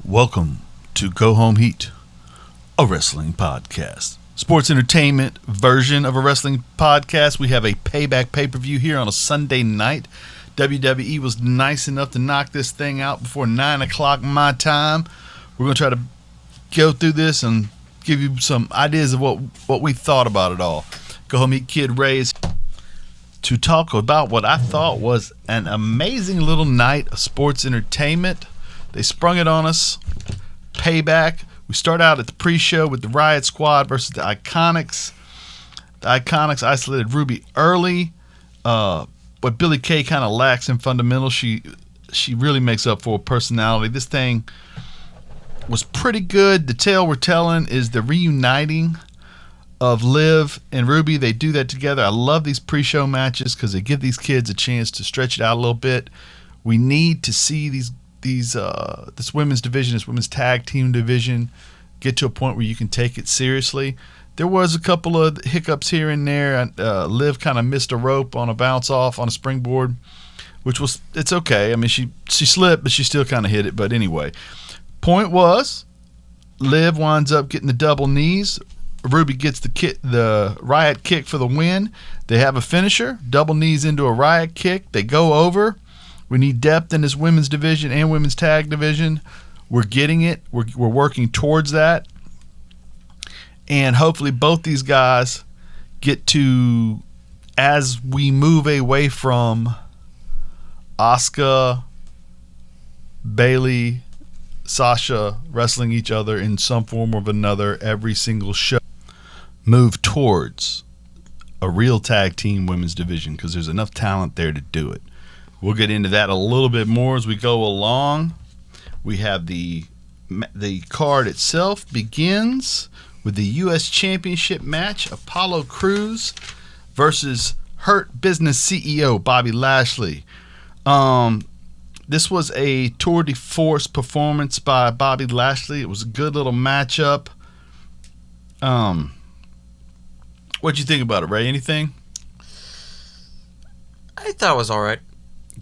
Welcome to Go Home Heat, a wrestling podcast. Sports entertainment version of a wrestling podcast. We have a Payback pay-per-view here on a Sunday night. WWE was nice enough to knock this thing out before 9 o'clock my time. We're going to try to go through this and give you some ideas of what we thought about it all. Go Home Heat Kid Ray is to talk about what I thought was an amazing little night of sports entertainment. They sprung it on us. Payback. We start out at the pre-show with the Riot Squad versus the Iconics. The Iconics isolated Ruby early. What Billie Kay kind of lacks in fundamentals, she really makes up for personality. This thing was pretty good. The tale we're telling is the reuniting of Liv and Ruby. They do that together. I love these pre-show matches because they give these kids a chance to stretch it out a little bit. We need to see this women's division, this women's tag team division, get to a point where you can take it seriously. There was a couple of hiccups here and there. Liv kind of missed a rope on a bounce off on a springboard, it's okay. I mean, she slipped, but she still kind of hit it. But anyway, point was, Liv winds up getting the double knees. Ruby gets the Riot kick for the win. They have a finisher, double knees into a Riot kick. They go over. We need depth in this women's division and women's tag division. We're getting it. We're working towards that. And hopefully both these guys get to, as we move away from Asuka, Bayley, Sasha wrestling each other in some form or another every single show, move towards a real tag team women's division because there's enough talent there to do it. We'll get into that a little bit more as we go along. We have the card itself begins with the U.S. Championship match, Apollo Crews versus Hurt Business CEO Bobby Lashley. This was a tour de force performance by Bobby Lashley. It was a good little matchup. What'd you think about it, Ray? Anything? I thought it was all right.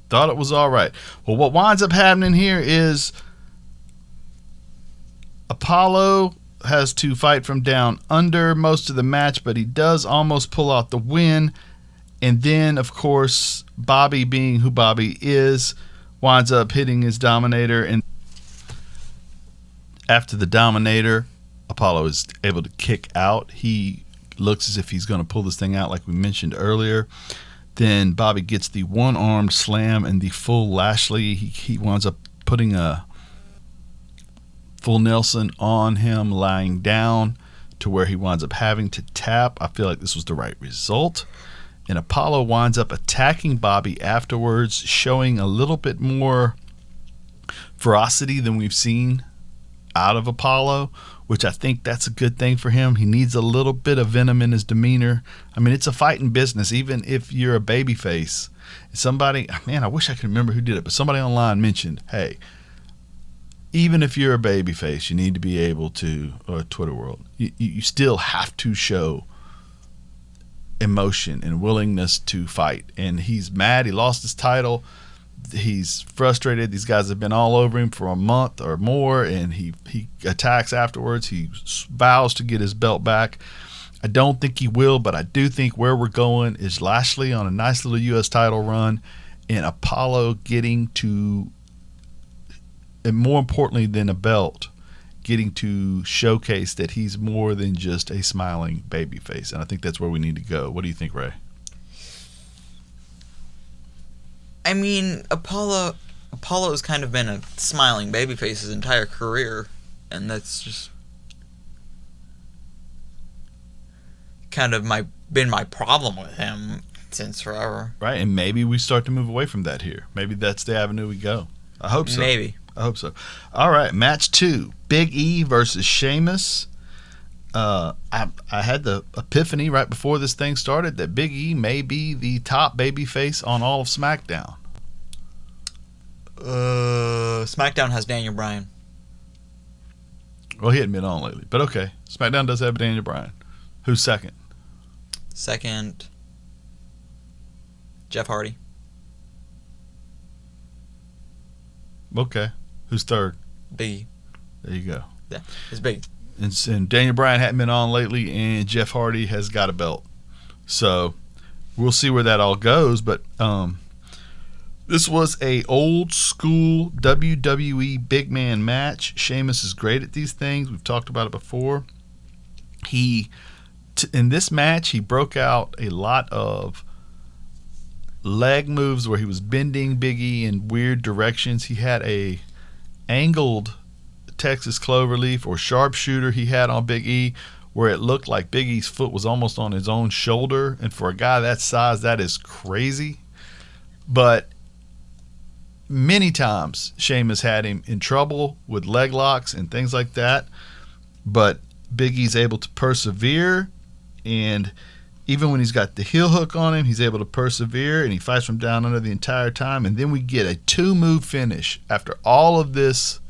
Thought it was all right. Well, what winds up happening here is Apollo has to fight from down under most of the match, but he does almost pull out the win. And then, of course, Bobby, being who Bobby is, winds up hitting his Dominator. And after the Dominator, Apollo is able to kick out. He looks as if he's going to pull this thing out like we mentioned earlier. Then Bobby gets the one-armed slam and the full Lashley. He winds up putting a full Nelson on him, lying down to where he winds up having to tap. I feel like this was the right result. And Apollo winds up attacking Bobby afterwards, showing a little bit more ferocity than we've seen out of Apollo, which I think that's a good thing for him. He needs a little bit of venom in his demeanor. I mean, it's a fighting business, even if you're a babyface. Somebody, man, I wish I could remember who did it, but somebody online mentioned, hey, even if you're a babyface, you need to be able to, or Twitter world, you still have to show emotion and willingness to fight. And he's mad. He lost his title. He's frustrated. These guys have been all over him for a month or more, and he attacks afterwards. He vows to get his belt back. I don't think he will, but I do think where we're going is Lashley on a nice little U.S. title run and Apollo getting to, and more importantly than a belt, getting to showcase that he's more than just a smiling babyface. And I think that's where we need to go. What do you think, Ray? I mean, Apollo's kind of been a smiling babyface his entire career, and that's just kind of been my problem with him since forever. Right, and maybe we start to move away from that here. Maybe that's the avenue we go. I hope so. Maybe. I hope so. All right, match 2, Big E versus Sheamus. I had the epiphany right before this thing started that Big E may be the top babyface on all of SmackDown. SmackDown has Daniel Bryan. Well, he hadn't been on lately, but okay. SmackDown does have Daniel Bryan. Who's second? Second, Jeff Hardy. Okay. Who's third? Big E. There you go. Yeah, it's big. And Daniel Bryan hadn't been on lately, and Jeff Hardy has got a belt. So we'll see where that all goes. But this was a old school WWE big man match. Sheamus is great at these things. We've talked about it before. In this match, he broke out a lot of leg moves where he was bending Big E in weird directions. He had a angled Texas cloverleaf or sharpshooter he had on Big E where it looked like Big E's foot was almost on his own shoulder. And for a guy that size, that is crazy. But many times Sheamus had him in trouble with leg locks and things like that. But Big E's able to persevere, and even when he's got the heel hook on him, he's able to persevere, and he fights from down under the entire time. And then we get a 2-move finish after all of this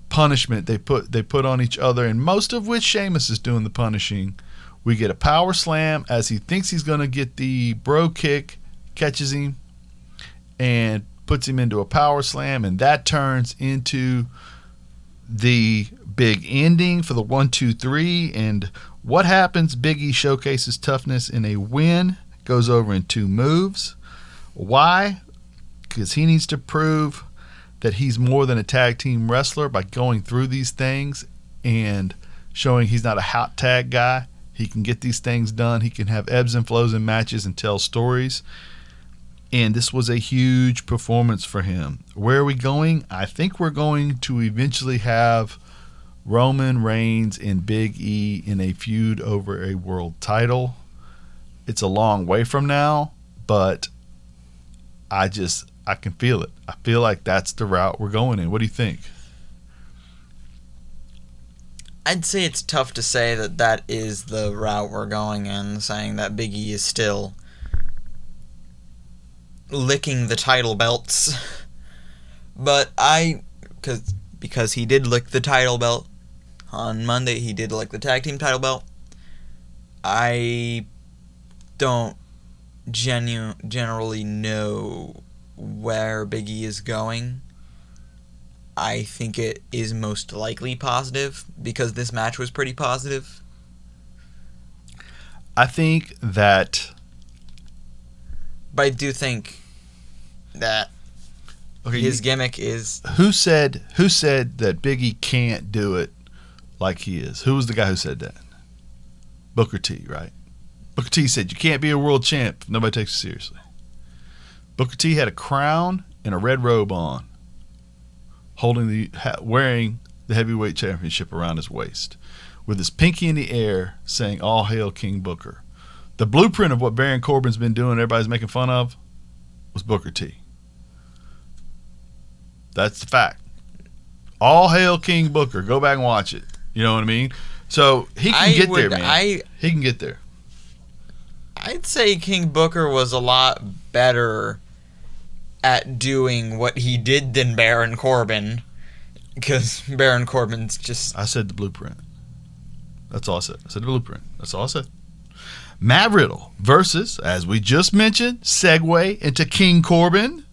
punishment they put on each other, and most of which Sheamus is doing the punishing. We get a power slam as he thinks he's going to get the bro kick, catches him, and puts him into a power slam, and that turns into the big ending for the 1-2-3. And what happens? Big E showcases toughness in a win, goes over in 2 moves. Why? Because he needs to prove that he's more than a tag team wrestler by going through these things and showing he's not a hot tag guy. He can get these things done. He can have ebbs and flows in matches and tell stories. And this was a huge performance for him. Where are we going? I think we're going to eventually have Roman Reigns and Big E in a feud over a world title. It's a long way from now, but I can feel it. I feel like that's the route we're going in. What do you think? I'd say it's tough to say that is the route we're going in, saying that Big E is still licking the title belts. But because he did lick the title belt on Monday, he did lick the tag team title belt. I don't generally know where Big E is going. I think it is most likely positive because this match was pretty positive. I think that... But I do think that his gimmick is... Who said that Big E can't do it like he is? Who was the guy who said that? Booker T, right? Booker T said, you can't be a world champ if nobody takes you seriously. Booker T had a crown and a red robe on, wearing the heavyweight championship around his waist, with his pinky in the air saying, all hail King Booker. The blueprint of what Baron Corbin's been doing, everybody's making fun of, was Booker T. That's the fact. All hail King Booker. Go back and watch it. You know what I mean? So he can get there, man. He can get there. I'd say King Booker was a lot better at doing what he did than Baron Corbin, because Baron Corbin's just... I said the blueprint. That's all I said. I said the blueprint. That's all I said. Matt Riddle versus, as we just mentioned, segue into King Corbin.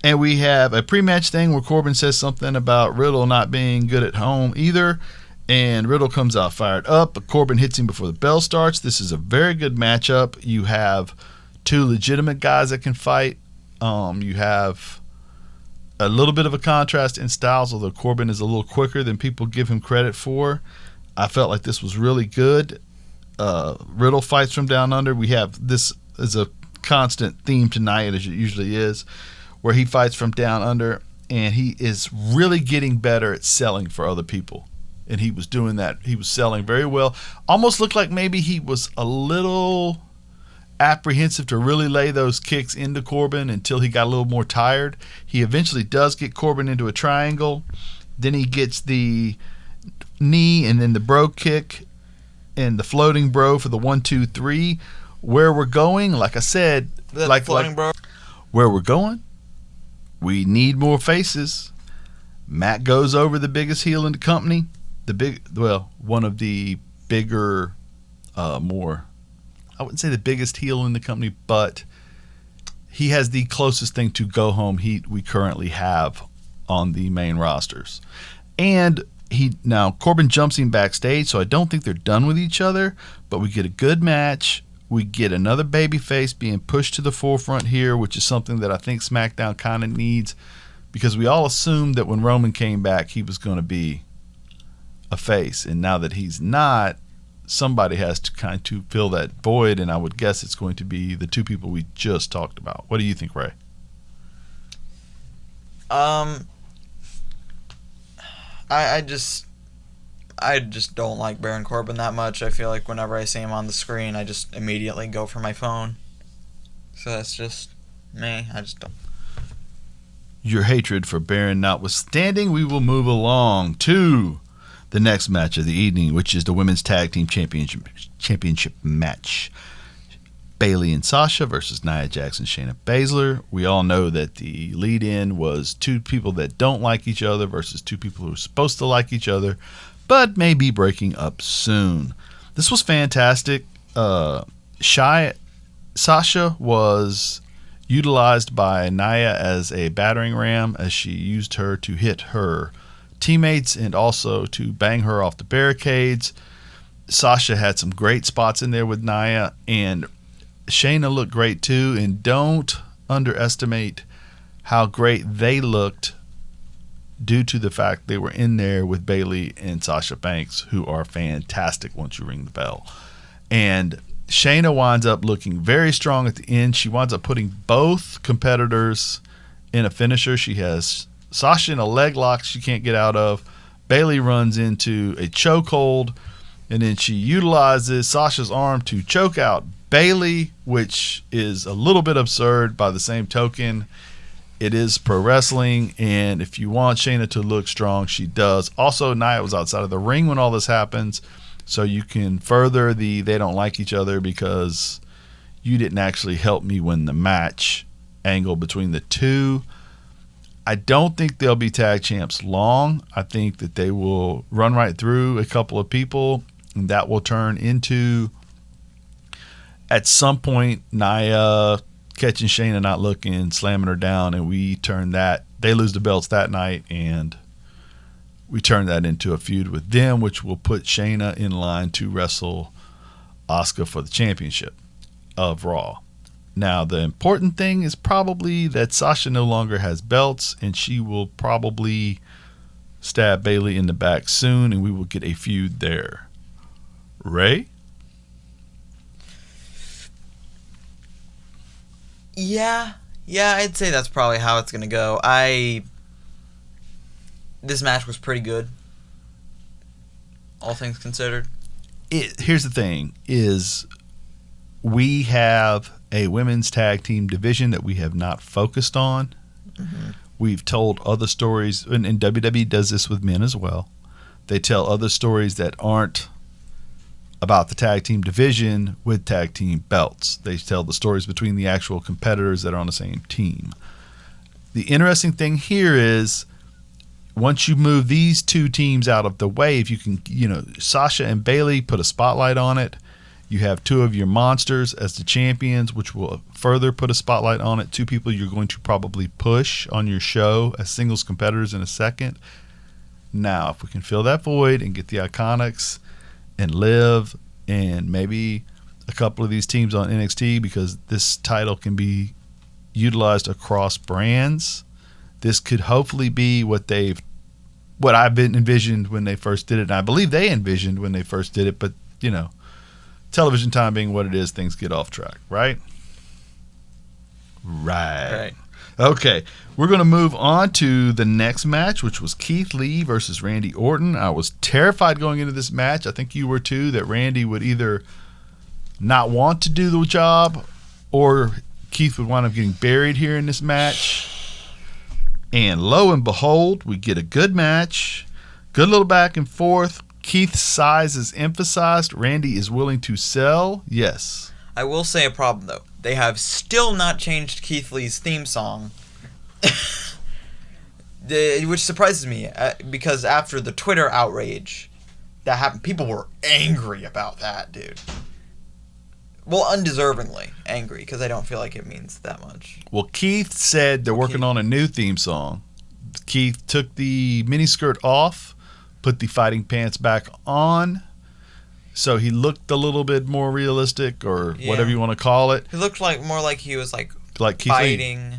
And we have a pre-match thing where Corbin says something about Riddle not being good at home either. And Riddle comes out fired up, but Corbin hits him before the bell starts. This is a very good matchup. You have 2 legitimate guys that can fight. You have a little bit of a contrast in styles, although Corbin is a little quicker than people give him credit for. I felt like this was really good. Riddle fights from down under. We have this as a constant theme tonight, as it usually is, where he fights from down under, and he is really getting better at selling for other people. And he was doing that. He was selling very well. Almost looked like maybe he was a little apprehensive to really lay those kicks into Corbin until he got a little more tired. He eventually does get Corbin into a triangle. Then he gets the knee and then the bro kick and the floating bro for the 1-2-3. Where we're going, like I said, bro. Where we're going, we need more faces. Matt goes over the biggest heel in the company. One of the bigger, more, I wouldn't say the biggest heel in the company, but he has the closest thing to go home heat we currently have on the main rosters. And Corbin jumps him backstage, so I don't think they're done with each other, but we get a good match. We get another babyface being pushed to the forefront here, which is something that I think SmackDown kind of needs, because we all assumed that when Roman came back, he was going to be a face. And now that he's not, somebody has to kind of fill that void, and I would guess it's going to be the two people we just talked about. What do you think, Ray? I just don't like Baron Corbin that much. I feel like whenever I see him on the screen, I just immediately go for my phone. So that's just me. I just don't. Your hatred for Baron notwithstanding, we will move along to the next match of the evening, which is the Women's Tag Team Championship match. Bayley and Sasha versus Nia Jax and Shayna Baszler. We all know that the lead-in was two people that don't like each other versus two people who are supposed to like each other, but may be breaking up soon. This was fantastic. Sasha was utilized by Nia as a battering ram, as she used her to hit her teammates and also to bang her off the barricades. Sasha had some great spots in there with Nia, and Shayna looked great too. And don't underestimate how great they looked due to the fact they were in there with Bayley and Sasha Banks, who are fantastic once you ring the bell. And Shayna winds up looking very strong at the end. She winds up putting both competitors in a finisher. She has Sasha in a leg lock she can't get out of. Bayley runs into a chokehold, and then she utilizes Sasha's arm to choke out Bayley, which is a little bit absurd. By the same token, it is pro wrestling, and if you want Shayna to look strong, she does. Also, Nia was outside of the ring when all this happens, so you can further the they don't like each other because you didn't actually help me win the match angle between the two. I don't think they'll be tag champs long. I think that they will run right through a couple of people, and that will turn into, at some point, Nia catching Shayna not looking, slamming her down, and we turn that. They lose the belts that night, and we turn that into a feud with them, which will put Shayna in line to wrestle Asuka for the championship of Raw. Now, the important thing is probably that Sasha no longer has belts, and she will probably stab Bayley in the back soon, and we will get a feud there. Ray? Yeah, I'd say that's probably how it's gonna go. This match was pretty good, all things considered. Here's the thing: is we have a women's tag team division that we have not focused on. Mm-hmm. We've told other stories, and WWE does this with men as well. They tell other stories that aren't about the tag team division with tag team belts. They tell the stories between the actual competitors that are on the same team. The interesting thing here is, once you move these two teams out of the way, if you can, Sasha and Bayley put a spotlight on it. You have two of your monsters as the champions, which will further put a spotlight on it. Two people you're going to probably push on your show as singles competitors in a second. Now, if we can fill that void and get the Iconics and Liv and maybe a couple of these teams on NXT, because this title can be utilized across brands, this could hopefully be what I've been envisioned when they first did it. And I believe they envisioned when they first did it, but television time being what it is, things get off track, right? Right. Okay, we're going to move on to the next match, which was Keith Lee versus Randy Orton. I was terrified going into this match. I think you were too, that Randy would either not want to do the job or Keith would wind up getting buried here in this match. And lo and behold, we get a good match, good little back and forth. Keith's size is emphasized. Randy is willing to sell. Yes. I will say a problem, though. They have still not changed Keith Lee's theme song. Which surprises me, because after the Twitter outrage that happened, people were angry about that, dude. Well, undeservingly angry, because I don't feel like it means that much. Well, Keith said they're working on a new theme song Keith took the miniskirt off, put the fighting pants back on, so he looked a little bit more realistic, or whatever you want to call it. He looked more like he was Keith fighting. Lee.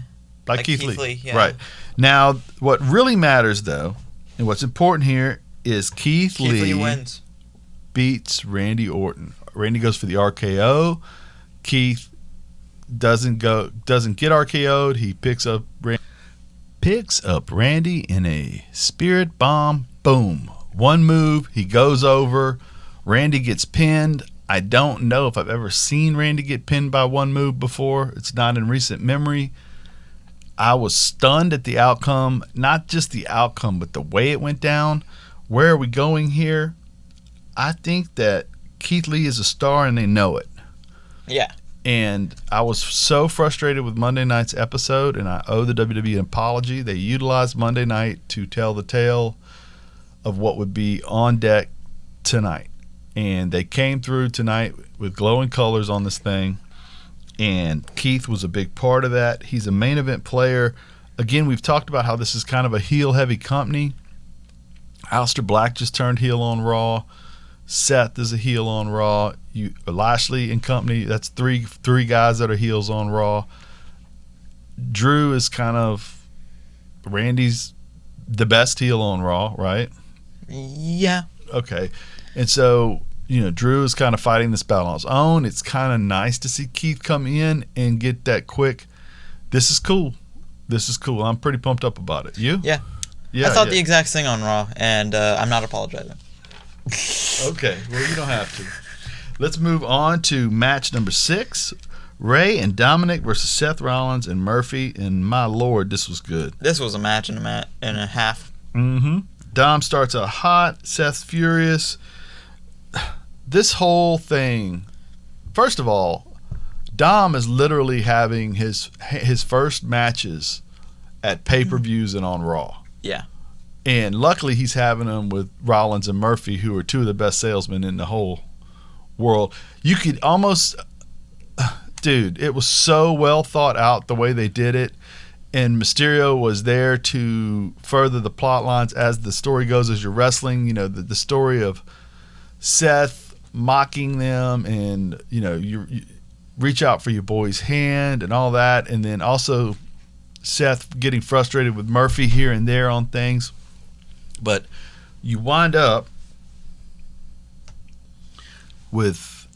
Like Keith Lee. Yeah. Right. Now, what really matters, though, and what's important here is Keith Lee wins. Beats Randy Orton. Randy goes for the RKO. Keith doesn't get RKO'd. He picks up Randy in a spirit bomb. Boom. One move. He goes over. Randy gets pinned. I don't know if I've ever seen Randy get pinned by one move before. It's not in recent memory. I was stunned at the outcome. Not just the outcome, but the way it went down. Where are we going here? I think that Keith Lee is a star and they know it. Yeah. And I was so frustrated with Monday night's episode, and I owe the WWE an apology. They utilized Monday night to tell the tale of what would be on deck tonight. And they came through tonight with glowing colors on this thing. And Keith was a big part of that. He's a main event player. Again, we've talked about how this is kind of a heel-heavy company. Aleister Black just turned heel on Raw. Seth is a heel on Raw. Lashley and company, that's three guys that are heels on Raw. Drew is kind of Randy's the best heel on Raw, right? Yeah. Okay. And so, Drew is kind of fighting this battle on his own. It's kind of nice to see Keith come in and get that quick. This is cool. I'm pretty pumped up about it. You? Yeah. I thought the exact thing on Raw, and I'm not apologizing. Okay. Well, you don't have to. Let's move on to match number 6. Ray and Dominic versus Seth Rollins and Murphy. And my Lord, this was good. This was a match and a half. Mm-hmm. Dom starts out hot. Seth's furious. This whole thing, first of all, Dom is literally having his first matches at pay-per-views and on Raw. Yeah. And luckily he's having them with Rollins and Murphy, who are two of the best salesmen in the whole world. You could almost, dude, it was so well thought out the way they did it. And Mysterio was there to further the plot lines as the story goes, as you're wrestling. The story of Seth mocking them, and you reach out for your boy's hand and all that, and then also Seth getting frustrated with Murphy here and there on things. But you wind up with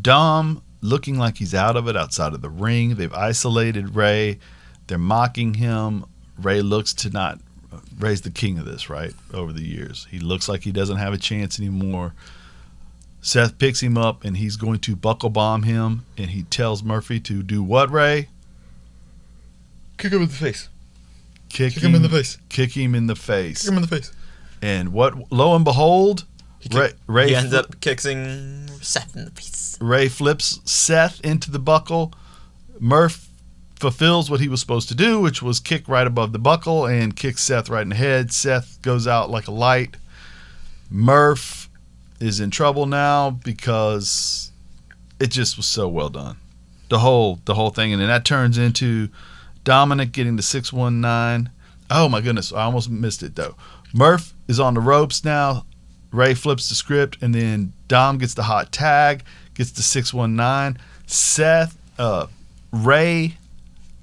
Dom looking like he's out of it outside of the ring. They've isolated Ray. They're mocking him. Ray looks to not. Ray's the king of this, right? Over the years, he looks like he doesn't have a chance anymore. Seth picks him up and he's going to buckle bomb him, and he tells Murphy to do what, Ray? Kick him in the face. Kick him in the face. Kick him in the face. Kick him in the face. And what? Lo and behold, Ray he ends up kicking Seth in the face. Ray flips Seth into the buckle. Murph fulfills what he was supposed to do, which was kick right above the buckle and kick Seth right in the head. Seth goes out like a light. Murph is in trouble now because it just was so well done. The whole thing, and then that turns into Dominic getting the 619. Oh my goodness, I almost missed it though. Murph is on the ropes now. Ray flips the script, and then Dom gets the hot tag, gets the 619. Ray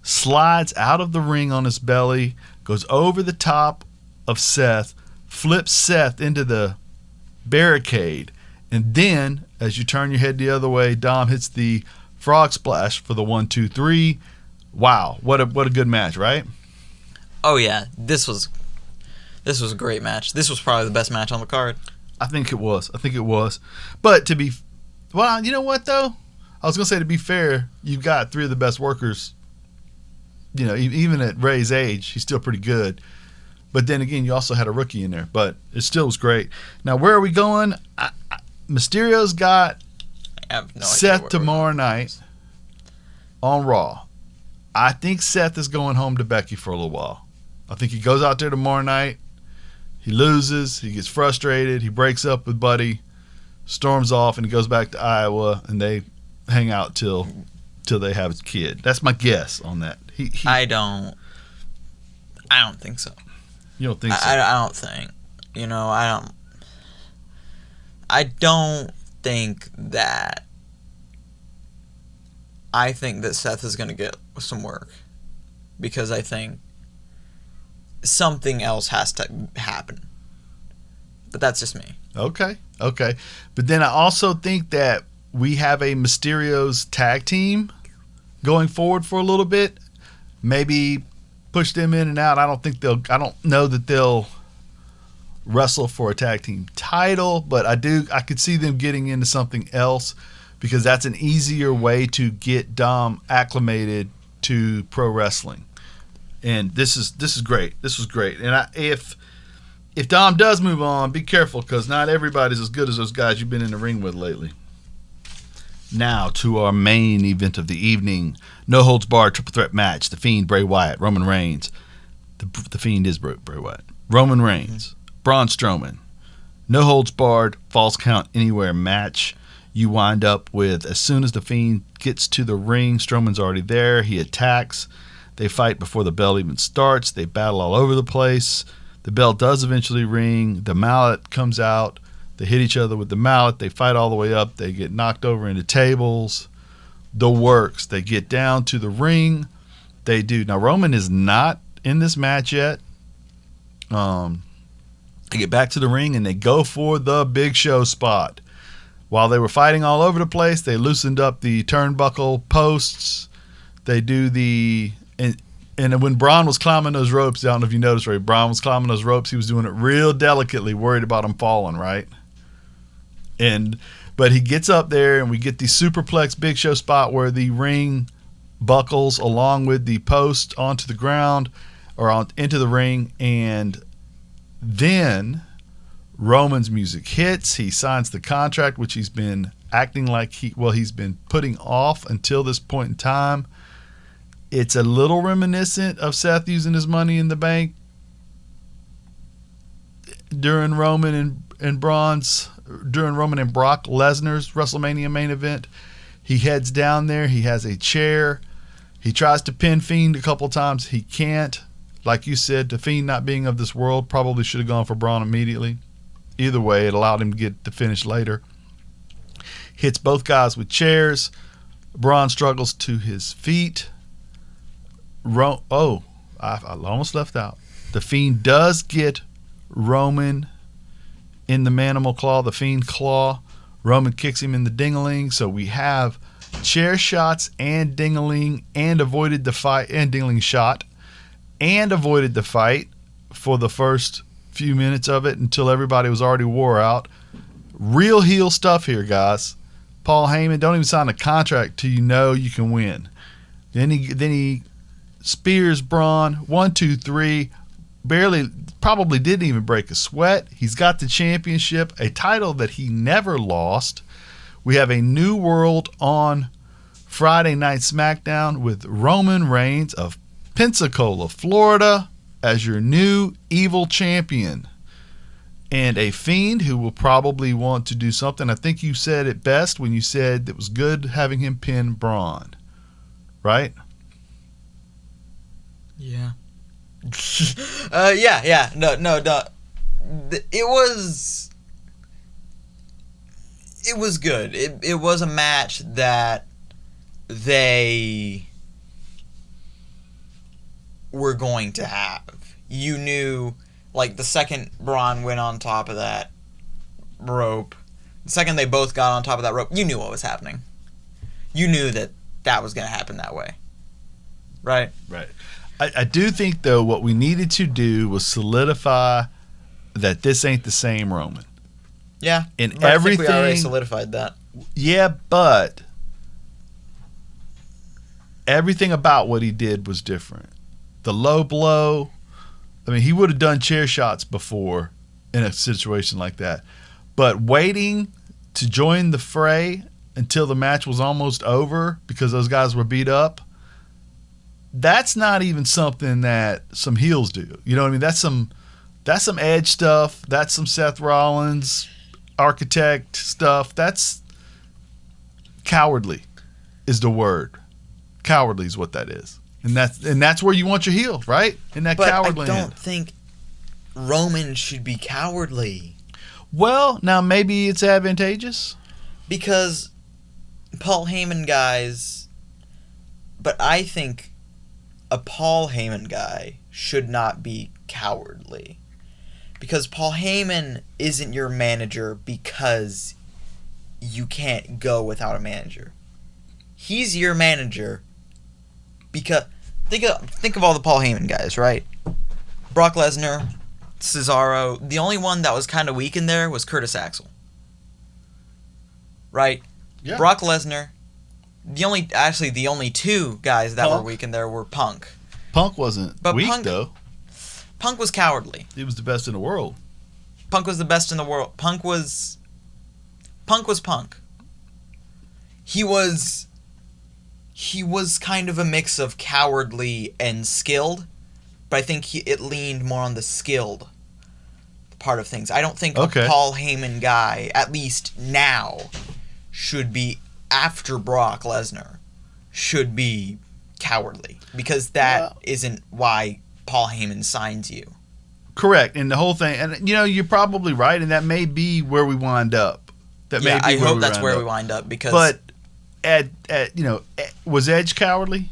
slides out of the ring on his belly, goes over the top of Seth, flips Seth into the barricade, and then as you turn your head the other way, Dom hits the frog splash for the 1-2-3. Wow, what a good match, right? Oh yeah, this was a great match. This was probably the best match on the card. I think it was. But you know what though? I was gonna say, to be fair, you've got 3 of the best workers. Even at Ray's age, he's still pretty good. But then again, you also had a rookie in there. But it still was great. Now, where are we going? Mysterio's got Seth tomorrow night on Raw. I think Seth is going home to Becky for a little while. I think he goes out there tomorrow night. He loses. He gets frustrated. He breaks up with Buddy, storms off, and he goes back to Iowa, and they hang out till they have his kid. That's my guess on that. I don't I don't think so. You don't think so? I don't think. I don't think that. I think that Seth is going to get some work because I think something else has to happen. But that's just me. Okay. But then I also think that we have a Mysterio's tag team going forward for a little bit. Maybe push them in and out. I don't know that they'll wrestle for a tag team title, but I could see them getting into something else because that's an easier way to get Dom acclimated to pro wrestling. And this is great. This was great. And if Dom does move on, be careful because not everybody's as good as those guys you've been in the ring with lately. Now to our main event of the evening. No holds barred triple threat match. The Fiend, Bray Wyatt, Roman Reigns. The Fiend is Bray Wyatt. Roman Reigns, Braun Strowman. No holds barred, falls count anywhere match. You wind up with, as soon as the Fiend gets to the ring, Strowman's already there. He attacks. They fight before the bell even starts. They battle all over the place. The bell does eventually ring. The mallet comes out. They hit each other with the mallet. They fight all the way up. They get knocked over into tables. The works. They get down to the ring. They do. Now, Roman is not in this match yet. They get back to the ring, and they go for the Big Show spot. While they were fighting all over the place, they loosened up the turnbuckle posts. They do the... And when Braun was climbing those ropes, I don't know if you noticed, right? Braun was climbing those ropes. He was doing it real delicately, worried about him falling, right? But he gets up there, and we get the superplex Big Show spot where the ring buckles along with the post onto the ground or into the ring, and then Roman's music hits. He signs the contract, which he's been acting like he's been putting off until this point in time. It's a little reminiscent of Seth using his money in the bank during Roman and Brock Lesnar's WrestleMania main event. He heads down there. He has a chair. He tries to pin Fiend a couple times. He can't. Like you said, the Fiend not being of this world probably should have gone for Braun immediately. Either way, it allowed him to get the finish later. Hits both guys with chairs. Braun struggles to his feet. I almost left out. The Fiend does get Roman in the Manimal Claw, the Fiend Claw. Roman kicks him in the ding-a-ling. So we have chair shots and ding-a-ling and avoided the fight, and ding-a-ling shot, and avoided the fight for the first few minutes of it until everybody was already wore out. Real heel stuff here, guys. Paul Heyman, don't even sign a contract till you know you can win. Then he spears Braun. 1, 2, 3. Probably didn't even break a sweat. He's got the championship, a title that he never lost. We have a new world on Friday Night SmackDown with Roman Reigns of Pensacola, Florida, as your new evil champion. And a Fiend who will probably want to do something. I think you said it best when you said it was good having him pin Braun. Right? Yeah. Yeah. No. It was good. It was a match that they were going to have. You knew, like, the second Braun went on top of that rope, the second they both got on top of that rope, you knew what was happening. You knew that was going to happen that way. Right? Right. I do think, though, what we needed to do was solidify that this ain't the same Roman. Yeah. And but everything. I think we already solidified that. Yeah, but everything about what he did was different. The low blow. I mean, he would have done chair shots before in a situation like that. But waiting to join the fray until the match was almost over because those guys were beat up, that's not even something that some heels do. You know what I mean? That's some Edge stuff. That's some Seth Rollins architect stuff. That's cowardly is the word. Cowardly is what that is. And that's where you want your heel, right? In that coward I land. don't think Roman should be cowardly. Well, now maybe it's advantageous. Because Paul Heyman guys... But I think a Paul Heyman guy should not be cowardly. Because Paul Heyman isn't your manager because you can't go without a manager. He's your manager because... Think of all the Paul Heyman guys, right? Brock Lesnar, Cesaro. The only one that was kind of weak in there was Curtis Axel. Right? Yeah. Brock Lesnar. The only two guys that were weak in there were Punk. Punk wasn't weak, though. Punk was cowardly. He was the best in the world. Punk was the best in the world. Punk was Punk. He was kind of a mix of cowardly and skilled, but I think it leaned more on the skilled part of things. I don't think a Paul Heyman guy, at least now, should be, after Brock Lesnar, should be cowardly, because that isn't why Paul Heyman signs you. Correct. And the whole thing, and you're probably right, and that may be where we wind up. I hope that's where we wind up, because... But, was Edge cowardly?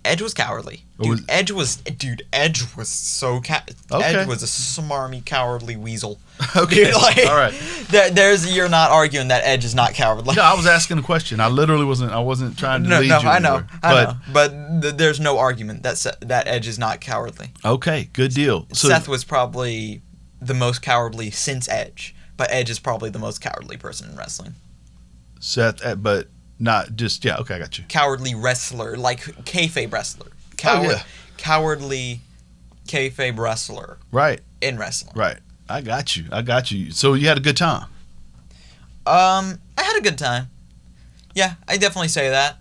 Edge was cowardly. Edge was so Edge was a smarmy, cowardly weasel. Okay. Dude, all right. You're not arguing that Edge is not cowardly. No, I was asking a question. I wasn't trying to lead you I know. anywhere. But there's no argument that Edge is not cowardly. Okay, good deal. So, Seth was probably the most cowardly since Edge, but Edge is probably the most cowardly person in wrestling. Seth, but not just, okay, I got you. Cowardly wrestler, like kayfabe wrestler. Cowardly kayfabe wrestler. Right. In wrestling. Right. I got you. So you had a good time? I had a good time. Yeah, I definitely say that.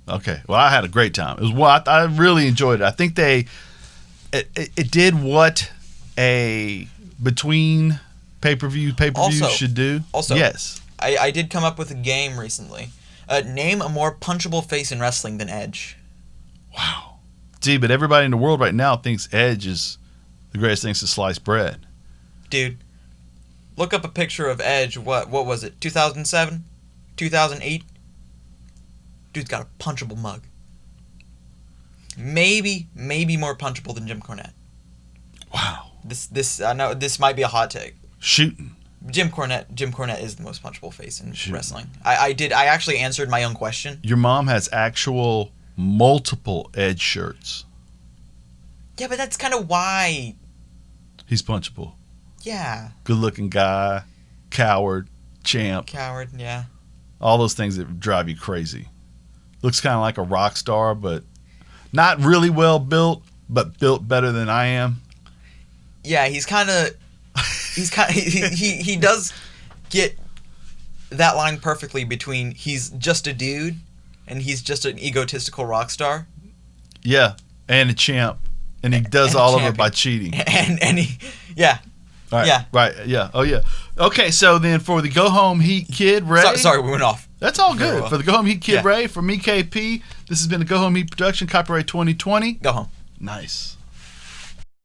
Okay. Well, I had a great time. It was I really enjoyed it. I think it did what a between pay-per-view should do. Also, yes. I did come up with a game recently. Name a more punchable face in wrestling than Edge. Wow. See, but everybody in the world right now thinks Edge is the greatest thing since sliced bread. Dude, look up a picture of Edge. What was it? 2007? 2008? Dude's got a punchable mug. Maybe more punchable than Jim Cornette. Wow. This I know this might be a hot take. Shooting. Jim Cornette is the most punchable face in wrestling. I actually answered my own question. Your mom has actual multiple Edge shirts. Yeah, but that's kind of why. He's punchable. Yeah. Good looking guy, coward, champ. Coward, yeah. All those things that drive you crazy. Looks kind of like a rock star, but not really well built, but built better than I am. Yeah, he does get that line perfectly between he's just a dude and he's just an egotistical rock star. Yeah, and a champ. And he does all of it by cheating. And he, yeah. Right, yeah. Right, yeah. Oh, yeah. Okay, so then for the Go Home Heat Kid, Ray. Sorry, we went off. That's all good. For the Go Home Heat Kid, Ray, from me, KP, this has been the Go Home Heat production, copyright 2020. Go home. Nice.